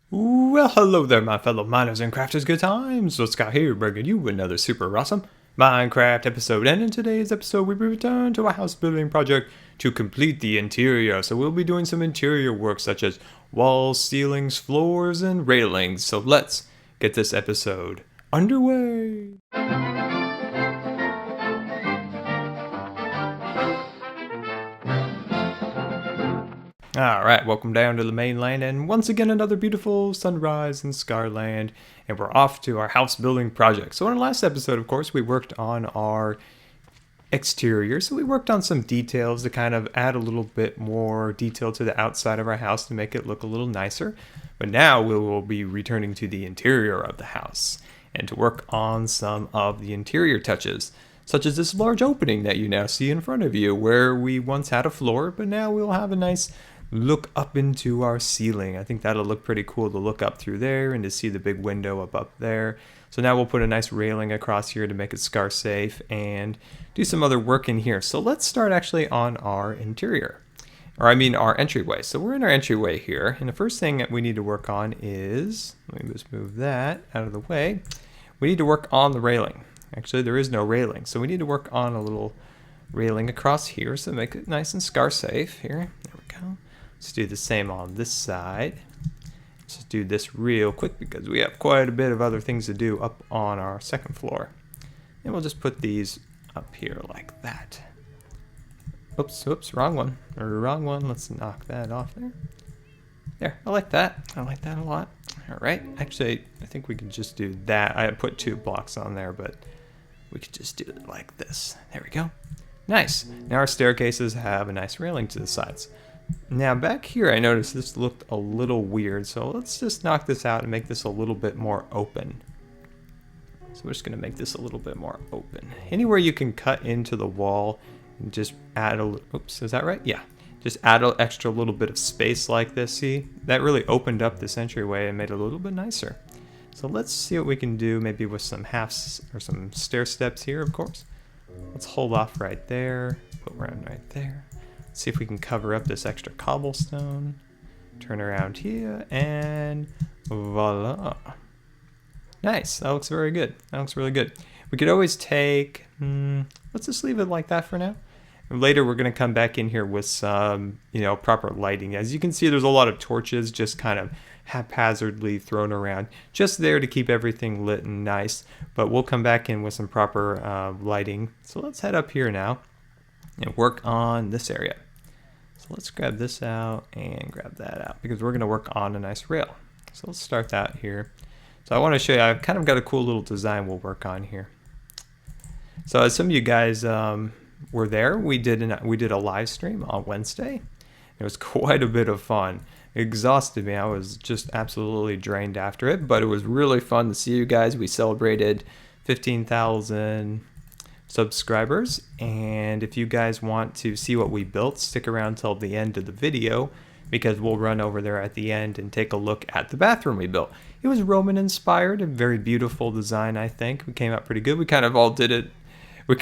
Well, hello there, my fellow miners and crafters. Good times. Scott here, bringing you another super awesome Minecraft episode. And in today's episode, we return to a house building project to complete the interior. So we'll be doing some interior work such as walls, ceilings, floors, and railings. So let's get this episode underway. Alright, welcome down to the mainland, and once again another beautiful sunrise in Scarland, and we're off to our house building project. So in our last episode, of course, we worked on our exterior, so we worked on some details to kind of add a little bit more detail to the outside of our house to make it look a little nicer. But now we will be returning to the interior of the house, and to work on some of the interior touches, such as this large opening that you now see in front of you, where we once had a floor, but now we'll have a nice look up into our ceiling. I think that'll look pretty cool to look up through there and to see the big window up there. So now we'll put a nice railing across here to make it scar safe and do some other work in here. So let's start actually on our interior, or I mean our entryway. So we're in our entryway here, and the first thing that we need to work on is, let me just move that out of the way. We need to work on the railing. Actually, there is no railing, so we need to work on a little railing across here so make it nice and scar safe here. There we go. Let's do the same on this side. Let's just do this real quick because we have quite a bit of other things to do up on our second floor. And we'll just put these up here like that. Oops, wrong one. Wrong one. Let's knock that off there. There, I like that. I like that a lot. All right. Actually, I think we can just do that. I put 2 blocks on there, but we could just do it like this. There we go. Nice. Now our staircases have a nice railing to the sides. Now back here I noticed this looked a little weird, so let's just knock this out and make this a little bit more open. So we're just going to make this a little bit more open. Anywhere you can cut into the wall and just add a, oops, is that right? Yeah. Just add an extra little bit of space like this. See, that really opened up this entryway and made it a little bit nicer. So let's see what we can do, maybe with some halves or some stair steps here, of course. Let's hold off right there, put one right there. See if we can cover up this extra cobblestone. Turn around here, and voila. Nice, that looks very good. That looks really good. We could always take, let's just leave it like that for now. And later we're gonna come back in here with some, proper lighting. As you can see, there's a lot of torches just kind of haphazardly thrown around, just there to keep everything lit and nice. But we'll come back in with some proper lighting. So let's head up here now and work on this area. So let's grab this out and grab that out because we're going to work on a nice rail. So let's start that here. So I want to show you, I've kind of got a cool little design we'll work on here. So as some of you guys were there, we did a live stream on Wednesday. It was quite a bit of fun. It exhausted me. I was just absolutely drained after it, but it was really fun to see you guys. We celebrated 15,000 subscribers, and if you guys want to see what we built, stick around till the end of the video because we'll run over there at the end and take a look at the bathroom we built. It was Roman inspired, a very beautiful design. I think we came out pretty good. We kind of all did it. It was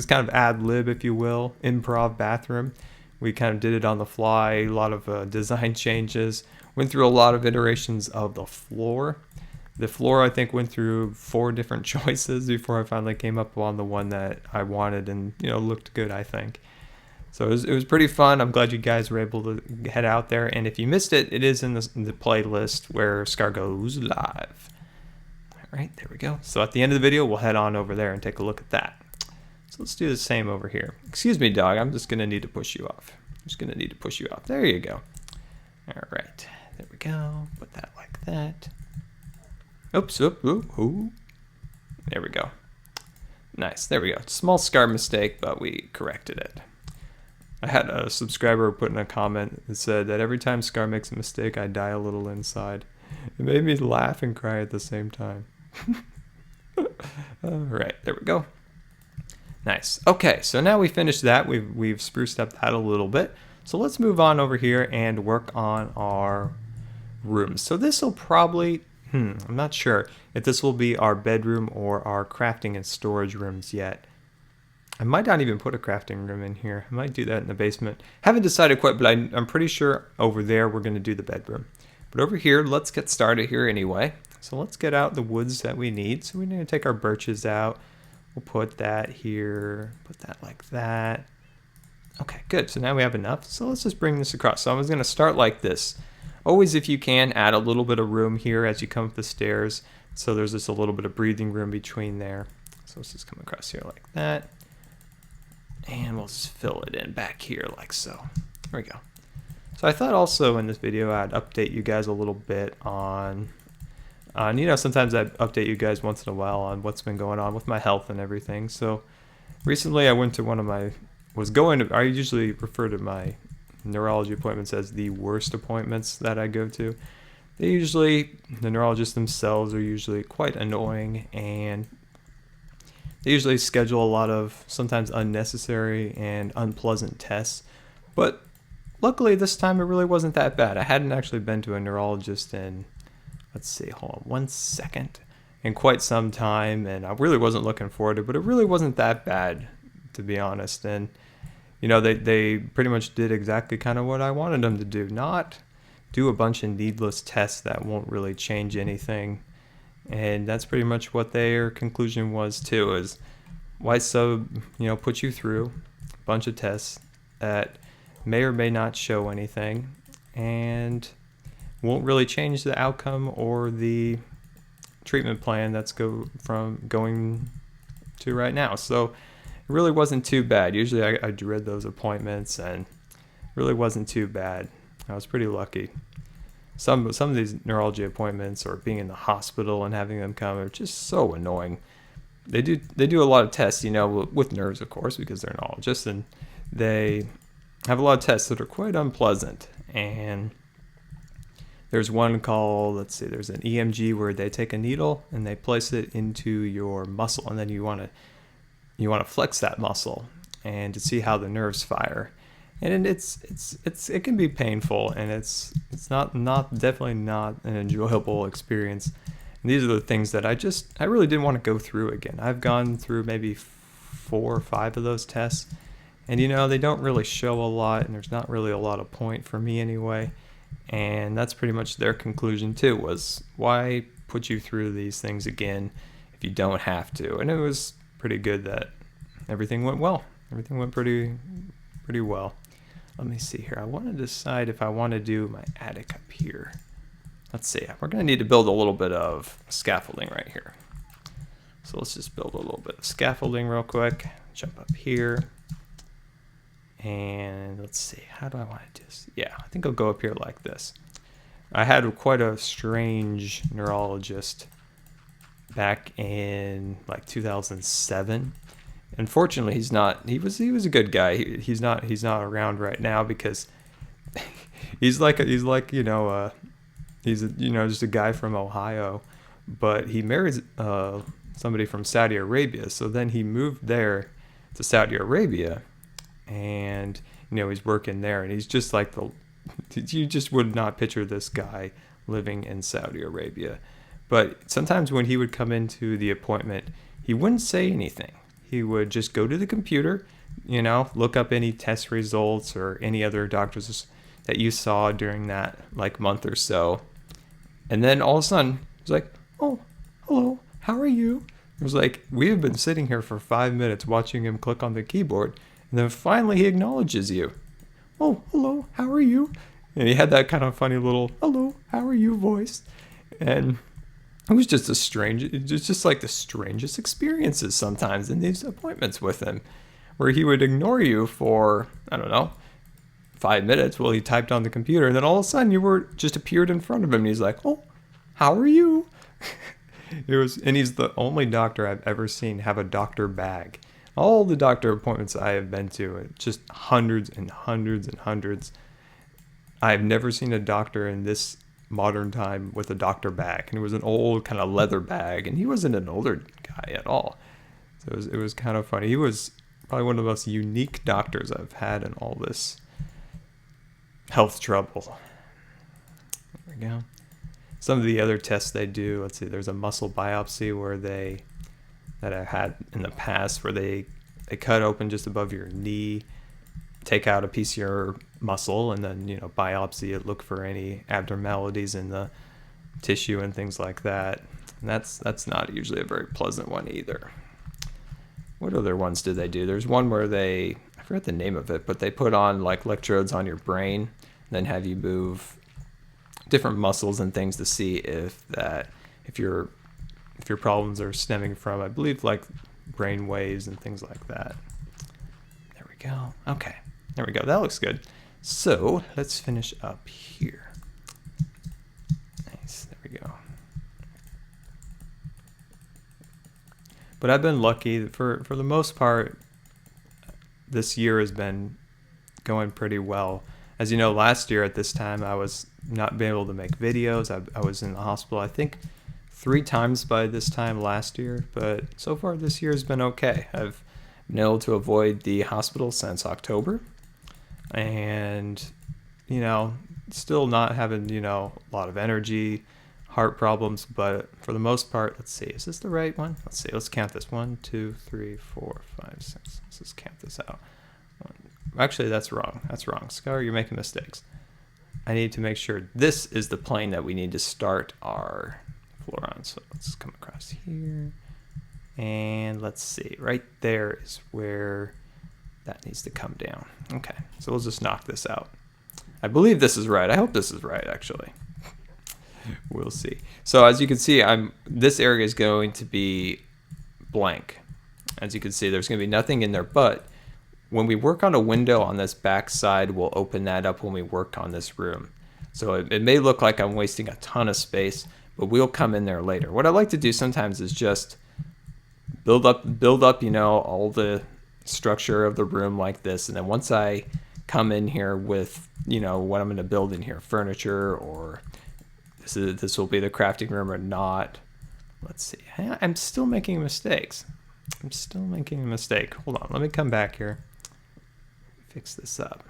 kind of ad lib, if you will, improv bathroom. We kind of did it on the fly, a lot of design changes, went through a lot of iterations of the floor. The floor, I think, went through 4 different choices before I finally came up on the one that I wanted and, looked good, I think. So it was pretty fun. I'm glad you guys were able to head out there. And if you missed it, it is in the playlist where Scar goes live. All right, there we go. So at the end of the video, we'll head on over there and take a look at that. So let's do the same over here. Excuse me, dog. I'm just going to need to push you off. There you go. All right, there we go. Put that like that. Oops, ooh. There we go. Nice, there we go. Small Scar mistake, but we corrected it. I had a subscriber put in a comment that said that every time Scar makes a mistake, I die a little inside. It made me laugh and cry at the same time. All right, there we go. Nice. Okay, so now we finished that. We've spruced up that a little bit. So let's move on over here and work on our rooms. So this will probably, I'm not sure if this will be our bedroom or our crafting and storage rooms yet. I might not even put a crafting room in here. I might do that in the basement. Haven't decided quite, but I'm pretty sure over there we're going to do the bedroom. But over here, let's get started here anyway. So let's get out the woods that we need. So we're going to take our birches out. We'll put that here, put that like that. Okay, good. So now we have enough. So let's just bring this across. So I was going to start like this. Always, if you can, add a little bit of room here as you come up the stairs. So there's just a little bit of breathing room between there. So let's just come across here like that. And we'll just fill it in back here like so. There we go. So I thought also in this video I'd update you guys a little bit on sometimes I update you guys once in a while on what's been going on with my health and everything. So recently I went to I usually refer to my neurology appointments as the worst appointments that I go to. The neurologists themselves are usually quite annoying, and they usually schedule a lot of sometimes unnecessary and unpleasant tests. But luckily this time it really wasn't that bad. I hadn't actually been to a neurologist in, hold on 1 second, in quite some time, and I really wasn't looking forward to it, but it really wasn't that bad, to be honest. And they pretty much did exactly kind of what I wanted them to do, not do a bunch of needless tests that won't really change anything. And that's pretty much what their conclusion was too, is why put you through a bunch of tests that may or may not show anything and won't really change the outcome or the treatment plan that's going to right now. So it really wasn't too bad. Usually I dread those appointments, and it really wasn't too bad. I was pretty lucky. Some of these neurology appointments or being in the hospital and having them come are just so annoying. They do a lot of tests, with nerves, of course, because they're neurologists, and they have a lot of tests that are quite unpleasant. And there's one called, there's an EMG where they take a needle and they place it into your muscle, and then you want to flex that muscle and to see how the nerves fire. And it can be painful, and it's definitely not an enjoyable experience. And these are the things that I really didn't want to go through again. I've gone through maybe 4 or 5 of those tests, and they don't really show a lot, and there's not really a lot of point for me anyway. And that's pretty much their conclusion too, was why put you through these things again if you don't have to. And it was pretty good that everything went well. Everything went pretty well. Let me see here. I want to decide if I want to do my attic up here. Let's see. We're going to need to build a little bit of scaffolding right here. So let's just build a little bit of scaffolding real quick. Jump up here. And let's see. How do I want to do this? Yeah, I think I'll go up here like this. I had quite a strange neurologist back in like 2007. Unfortunately, he was a good guy. He's not around right now because he's just a guy from Ohio, but he married somebody from Saudi Arabia. So then he moved there to Saudi Arabia, and he's working there, and he's just like you just would not picture this guy living in Saudi Arabia. But sometimes when he would come into the appointment, he wouldn't say anything. He would just go to the computer, look up any test results or any other doctors that you saw during that month or so. And then all of a sudden, he's like, "Oh, hello, how are you?" It was like, we have been sitting here for 5 minutes watching him click on the keyboard, and then finally he acknowledges you. "Oh, hello, how are you?" And he had that kind of funny little, "Hello, how are you" voice. And it was just like the strangest experiences sometimes in these appointments with him, where he would ignore you for, 5 minutes while he typed on the computer, and then all of a sudden you just appeared in front of him, and he's like, "Oh, how are you?" And he's the only doctor I've ever seen have a doctor bag. All the doctor appointments I have been to, just hundreds and hundreds and hundreds. I've never seen a doctor in this modern time with a doctor bag, and it was an old kind of leather bag, and he wasn't an older guy at all. So it was kind of funny. He was probably one of the most unique doctors I've had in all this health trouble. There we go. Some of the other tests they do, let's see, there's a muscle biopsy that I had in the past where they cut open just above your knee, take out a piece of your muscle, and then biopsy it, look for any abnormalities in the tissue and things like that. And that's not usually a very pleasant one either. What other ones do they do? There's one where I forget the name of it, but they put on like electrodes on your brain and then have you move different muscles and things to see if your problems are stemming from, I believe, like brain waves and things like that. There we go. Okay, there we go. That looks good. So let's finish up here. Nice. There we go. But I've been lucky for the most part. This year has been going pretty well. As you know, last year at this time I was not being able to make videos. I was in the hospital, I think 3 times by this time last year, but so far this year has been okay. I've been able to avoid the hospital since October, and still not having a lot of energy, heart problems, but for the most part, let's see, is this the right one? Let's see, let's count this. 1, 2, 3, 4, 5, 6. Let's just count this out. Actually, that's wrong. Scar, you're making mistakes. I need to make sure this is the plane that we need to start our floor on. So let's come across here, and let's see, right there is where that needs to come down. Okay, so we'll just knock this out. I believe this is right. I hope this is right, actually. We'll see. So as you can see, this area is going to be blank. As you can see, there's going to be nothing in there, but when we work on a window on this back side, we'll open that up when we work on this room. So it may look like I'm wasting a ton of space, but we'll come in there later. What I like to do sometimes is just build up, all the structure of the room like this. And then once I come in here with, what I'm going to build in here, furniture, or this will be the crafting room or not. Let's see. I'm still making mistakes. Hold on. Let me come back here. Fix this up.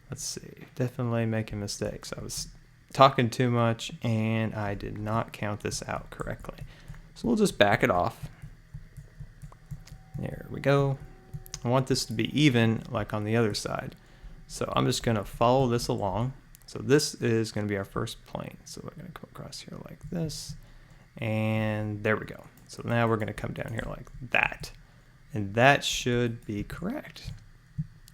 Let's see. Definitely making mistakes. I was talking too much and I did not count this out correctly. So we'll just back it off. There we go. I want this to be even like on the other side. So I'm just going to follow this along. So this is going to be our first plane. So we're going to come across here like this. And there we go. So now we're going to come down here like that. And that should be correct.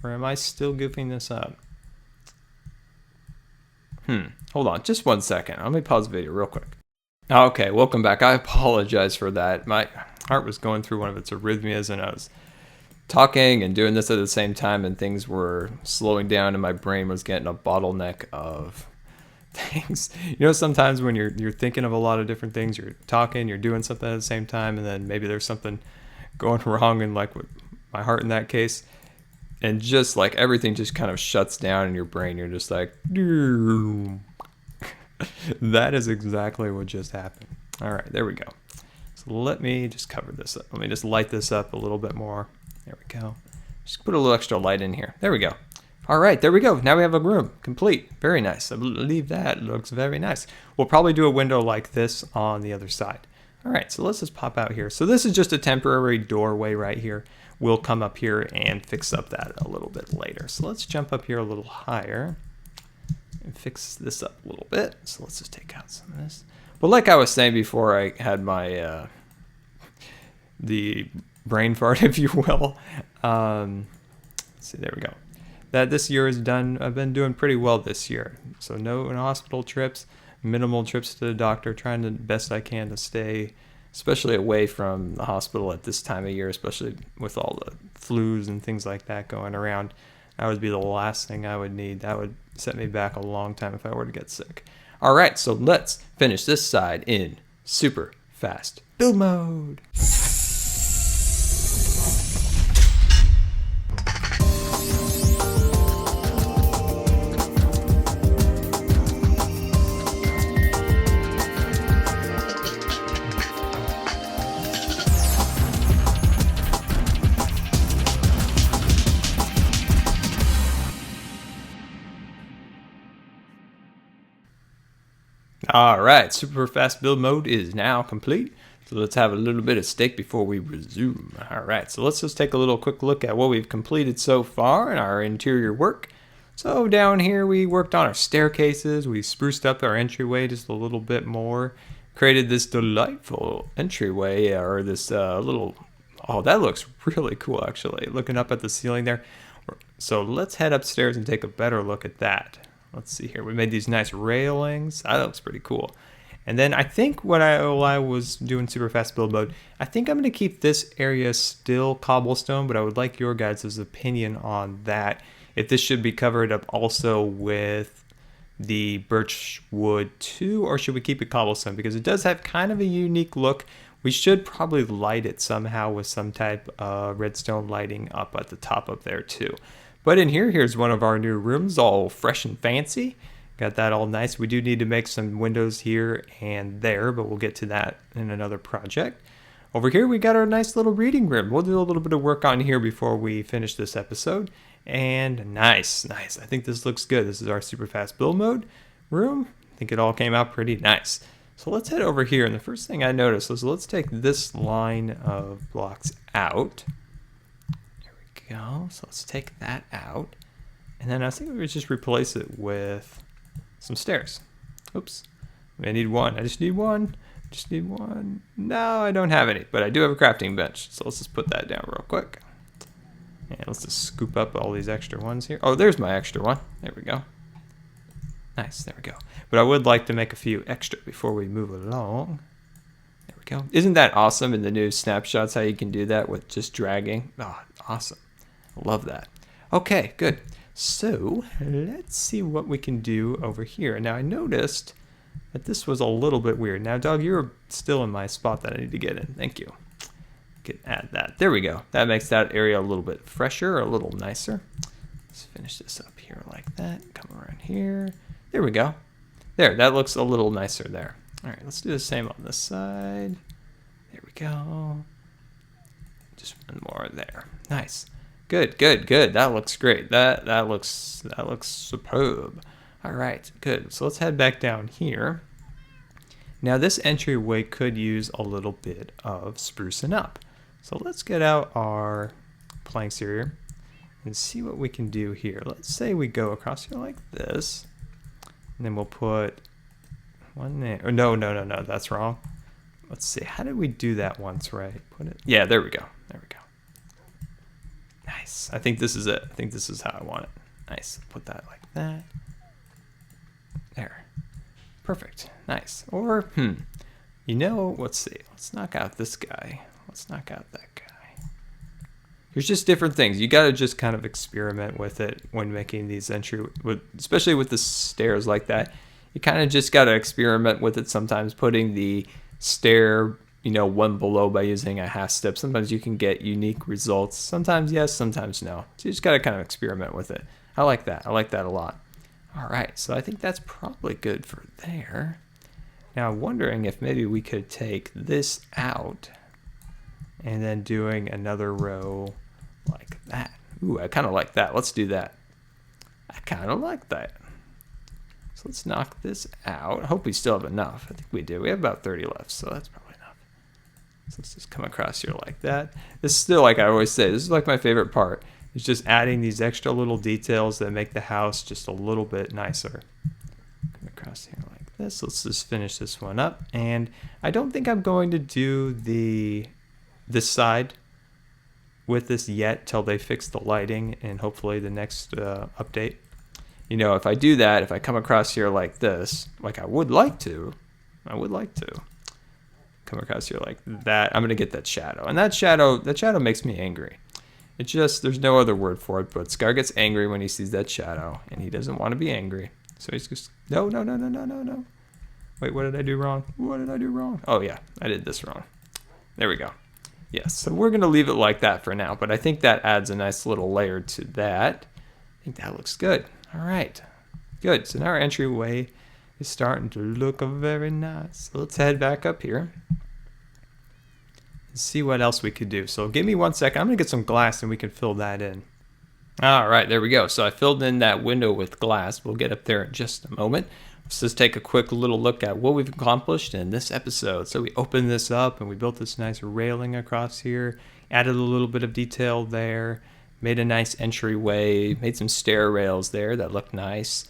Or am I still goofing this up? Hold on, just 1 second. Let me pause the video real quick. Okay, welcome back. I apologize for that. My heart was going through one of its arrhythmias, and I was talking and doing this at the same time, and things were slowing down, and my brain was getting a bottleneck of things. Sometimes when you're thinking of a lot of different things, you're talking, you're doing something at the same time, and then maybe there's something going wrong, and like with my heart in that case, and just like everything just kind of shuts down in your brain. You're just like, that is exactly what just happened. All right, there we go. So let me just cover this up. Let me just light this up a little bit more. There we go. Just put a little extra light in here. There we go. All right, there we go. Now we have a room complete. Very nice. I believe that looks very nice. We'll probably do a window like this on the other side. All right, so let's just pop out here. So this is just a temporary doorway right here. We'll come up here and fix up that a little bit later. So let's jump up here a little higher and fix this up a little bit. So let's just take out some of this. But like I was saying before I had my the brain fart, if you will. Let's see, there we go. That this year is done. I've been doing pretty well this year. So no hospital trips, minimal trips to the doctor, trying the best I can to stay, especially away from the hospital at this time of year, especially with all the flus and things like that going around. That would be the last thing I would need. That would set me back a long time if I were to get sick. All right, so let's finish this side in super fast build mode. All right, super fast build mode is now complete. So let's have a little bit of steak before we resume. All right, so let's just take a quick look at what we've completed so far in our interior work. So down here we worked on our staircases, we spruced up our entryway just a little bit more, created this delightful entryway, or this little, oh, that looks really cool actually, looking up at the ceiling there. So let's head upstairs and take a better look at that. Let's see here, we made these nice railings, that looks pretty cool. And then I think while I was doing super fast build mode, I think I'm going to keep this area still cobblestone, but I would like your guys' opinion on that. If this should be covered up also with the birch wood too, or should we keep it cobblestone? Because it does have kind of a unique look. We should probably light it somehow with some type of redstone lighting up at the top up there too. But in here, here's one of our new rooms, all fresh and fancy. Got that all nice. We do need to make some windows here and there, but we'll get to that in another project. Over here, we got our nice little reading room. We'll do a little bit of work on here before we finish this episode. And nice. I think this looks good. This is our super fast build mode room. I think it all came out pretty nice. So let's head over here. And the first thing I noticed was let's take this line of blocks out. There we go. So let's take that out. And then I think we would just replace it with some stairs. Oops. I need one. I just need one. No, I don't have any, but I do have a crafting bench. So let's just put that down real quick. And let's just scoop up all these extra ones here. Oh, there's my extra one. There we go. Nice, there we go. But I would like to make a few extra before we move along. There we go. Isn't that awesome in the new snapshots how you can do that with just dragging? Oh, awesome. I love that. Okay, good. So let's see what we can do over here. Now I noticed that this was a little bit weird. Now, Doug, you're still in my spot that I need to get in. Thank you. Can add that. There we go. That makes that area a little bit fresher, a little nicer. Let's finish this up here like that. Come around here. There we go. There, that looks a little nicer there. All right, let's do the same on this side. There we go. Just one more there. Nice. Good. That looks great. That looks superb. All right, good. So let's head back down here. Now this entryway could use a little bit of sprucing up. So let's get out our planks here and see what we can do here. Let's say we go across here like this, and then we'll put one there. Oh, no, that's wrong. Let's see, how did we do that once, right? Put it, yeah, there we go. Nice. I think this is it. I think this is how I want it. Nice. Put that like that. There. Perfect. Nice. Or, you know, let's see. Let's knock out this guy. Let's knock out that guy. There's just different things. You got to just kind of experiment with it when making these especially with the stairs like that. You kind of just got to experiment with it sometimes, putting the stair, you know, one below by using a half step. Sometimes you can get unique results. Sometimes yes, sometimes no. So you just got to kind of experiment with it. I like that. I like that a lot. All right, so I think that's probably good for there. Now I'm wondering if maybe we could take this out and then doing another row like that. Ooh, I kind of like that. Let's do that. I kind of like that. So let's knock this out. I hope we still have enough. I think we do. We have about 30 left, so that's probably enough. So let's just come across here like that. This is still, like I always say, this is like my favorite part. It's just adding these extra little details that make the house just a little bit nicer. Come across here like this. Let's just finish this one up. And I don't think I'm going to do this side with this yet till they fix the lighting and hopefully the next update. You know, if I do that, if I come across here like this, like I would like to come across here like that, I'm going to get that shadow. And that shadow makes me angry. It just, there's no other word for it, but Scar gets angry when he sees that shadow, and he doesn't want to be angry. So he's just, no. Wait, what did I do wrong? Oh yeah, I did this wrong. There we go. Yes, so we're going to leave it like that for now, but I think that adds a nice little layer to that. I think that looks good. All right, good. So now our entryway is starting to look very nice. So let's head back up here. See what else we could do. So give me 1 second. I'm gonna get some glass and we can fill that in. All right, there we go. So I filled in that window with glass. We'll get up there in just a moment. Let's just take a quick little look at what we've accomplished in this episode. So we opened this up and we built this nice railing across here, added a little bit of detail there, made a nice entryway, made some stair rails there that look nice.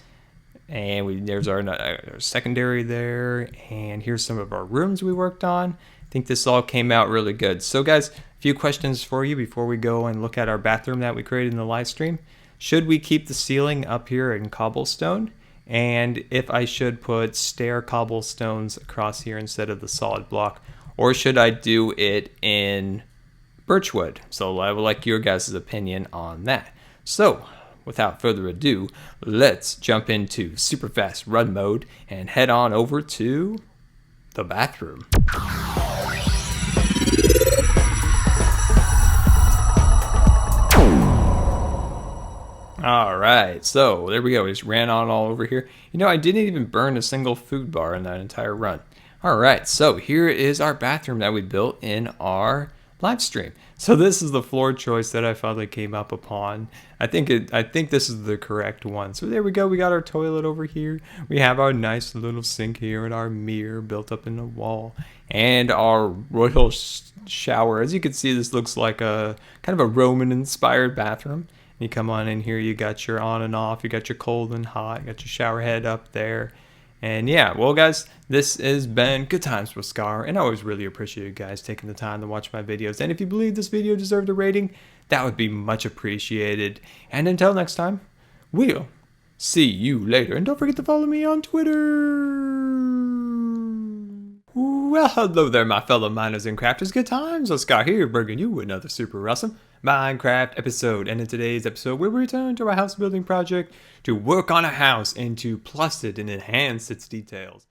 And there's our secondary there, and here's some of our rooms we worked on. I think this all came out really good. So guys, a few questions for you before we go and look at our bathroom that we created in the live stream. Should we keep the ceiling up here in cobblestone? And if I should put stair cobblestones across here instead of the solid block, or should I do it in birchwood? So I would like your guys' opinion on that. So without further ado, let's jump into super fast run mode and head on over to the bathroom. All right, so there we go. We just ran on all over here. You know, I didn't even burn a single food bar in that entire run. All right, so here is our bathroom that we built in our live stream. So this is the floor choice that I finally came up upon. I think this is the correct one. So there we go. We got our toilet over here. We have our nice little sink here and our mirror built up in the wall and our royal shower. As you can see, this looks like a kind of a Roman inspired bathroom. You come on in here, you got your on and off, you got your cold and hot, you got your shower head up there. And yeah, well guys, this has been Good Times with Scar, and I always really appreciate you guys taking the time to watch my videos. And if you believe this video deserved a rating, that would be much appreciated. And until next time, we'll see you later. And don't forget to follow me on Twitter. Well, hello there, my fellow miners and crafters. Good Times with Scar here, bringing you another super awesome Minecraft episode. And in today's episode, we'll return to our house building project to work on a house and to plus it and enhance its details.